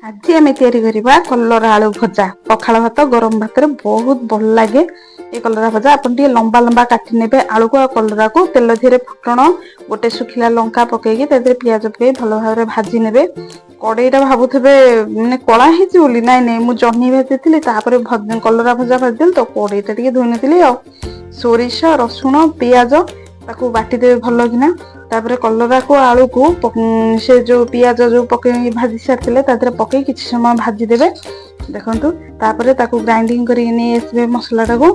आज आम या कलरा आलू भजा पखाड़ भात गरम भात बहुत भल लगे। ये कलरा भजा आप लंबा लंबा काटी ने आलू को कलरा को तेल धीरे फुटण गोटे शुखिला लंका पकईकि पियाज पकई भल भाव भाजी ने कड़ईटा भावुथे मैंने कला होती नाई नाई मुझे जह्नी भाजी कलरा भजा भाजी तो कड़ईटा टे धोई नी सोरिष रसुण पियाज ताकू बाटीदेवे भल किना तापर कलरा को आलू को से जो पियाज जो पकई भाजी सारी पकई किसी समय भाजीदेवे देखु तापर ताकू ग्राइंडिंग कर मसलाटा को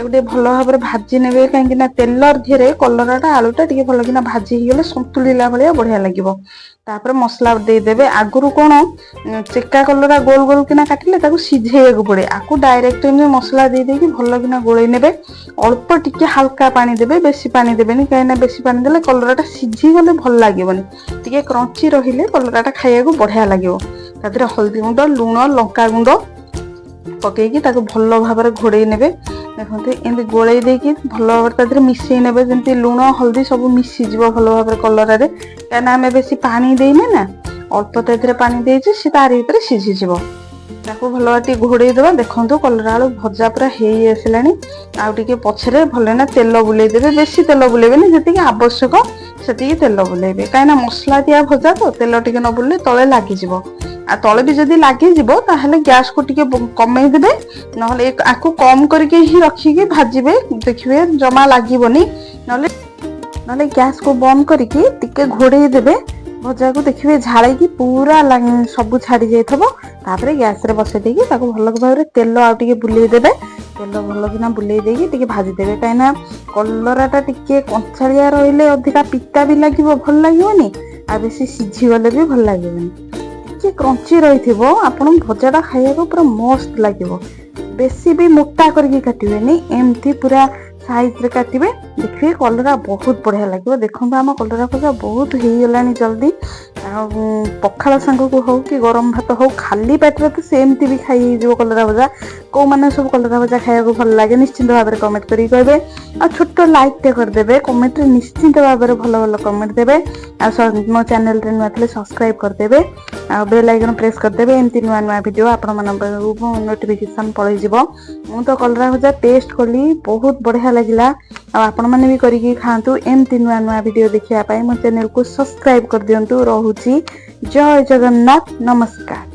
भल भाव भाजी ने कहीं तेलर धीरे कलराटा आलूटा टे भल कि भाजी गले संतुला भाया बढ़िया लगे। तापर मसला देदेवे आगुरी कौन चेका कलरा गोल गोल किना काटिले ताकू सिझेया पड़े आपको डायरेक्ट मसला देदेकि भल कि गोल ने अल्प टिके हल्का पानी देवे बेसी पानी देवेनि कहीं बेसी पानी देले कलराटा सिझी गले भल लगे टे क्रंची रहिले कलराटा खाइबा बढ़िया लगे। तादरे हल्दी गुंड लुण लंका गुंड पकईकि भल भाव घोड़े ने देखते एमती गोल देकी भल भाव मिसई ने जमी लुण हल्दी सब मिसीज भल भाव कलर कहीं आम बेसी पानी देने ना अल्प तादे पानी देचे सी तारी भीतर सीझीज भल भाव घोड़े देवा देखो कलरा आलू भजा पूरा हो आसला आगे पछरे भल तेल बुलेदेवे बेसी तेल बुलेबे जी आवश्यक से तेल बुलेबे कहीं मसला दिया भजा तो तेल टे न बुले तले लगिज आ तले भी जदि लगिज गैस को टे कमेदेवे ना कम करके ही रखिकी भाजबे देखिए जमा लगनी ना गैस को बंद करके टिके घोड़े देवे भजा को देखिए झाड़ी की पूरा सब छाड़ी जापर गैस बसई देकी भल भाव तेल आगे बुलेदेवे तेल भल कि बुले देकी भाजीदेवे कहीं कलराटा टिके कंचाड़िया रही अधिका पिता भी लगे भल लगे आ बेसी सीझीगले भी भल लगे टे क्रंची रही आपन भजाटा खाइबा पूरा मस्त लगे बेसी भी मोटा करके काटबेनी एमती पूरा साइज रे काटिबे देखिए कलरा बहुत बढ़िया लगे। देखो आम कलरा भजा बहुत हो गला जल्दी पखाड़ सांग को हो कि गरम भात हो खाली पेटर तो सेमती भी खाई कलरा भजा कौ मैंने सब कलरा भजा खाया भल लगे निश्चिंत भाव में कमेंट करें कहे आ छोट लाइक टे करदे कमेंट रे निश्चिंत भाव में भल भल कमेंट देवे मो चैनल रे नुआ थे सब्सक्राइब करदे आ बेल आइकन प्रेस करदे एमती नुआ नुआ वीडियो आपण नोटिफिकेशन पड़े मु तो कलरा भजा टेस्ट कली बहुत बढ़िया लगिला आपण माने भी करिकी खातु एमती नुआ नुआ वीडियो देखिया पाई मो चैनल को सब्सक्राइब कर दियंतु। रहूची जय जगन्नाथ नमस्कार।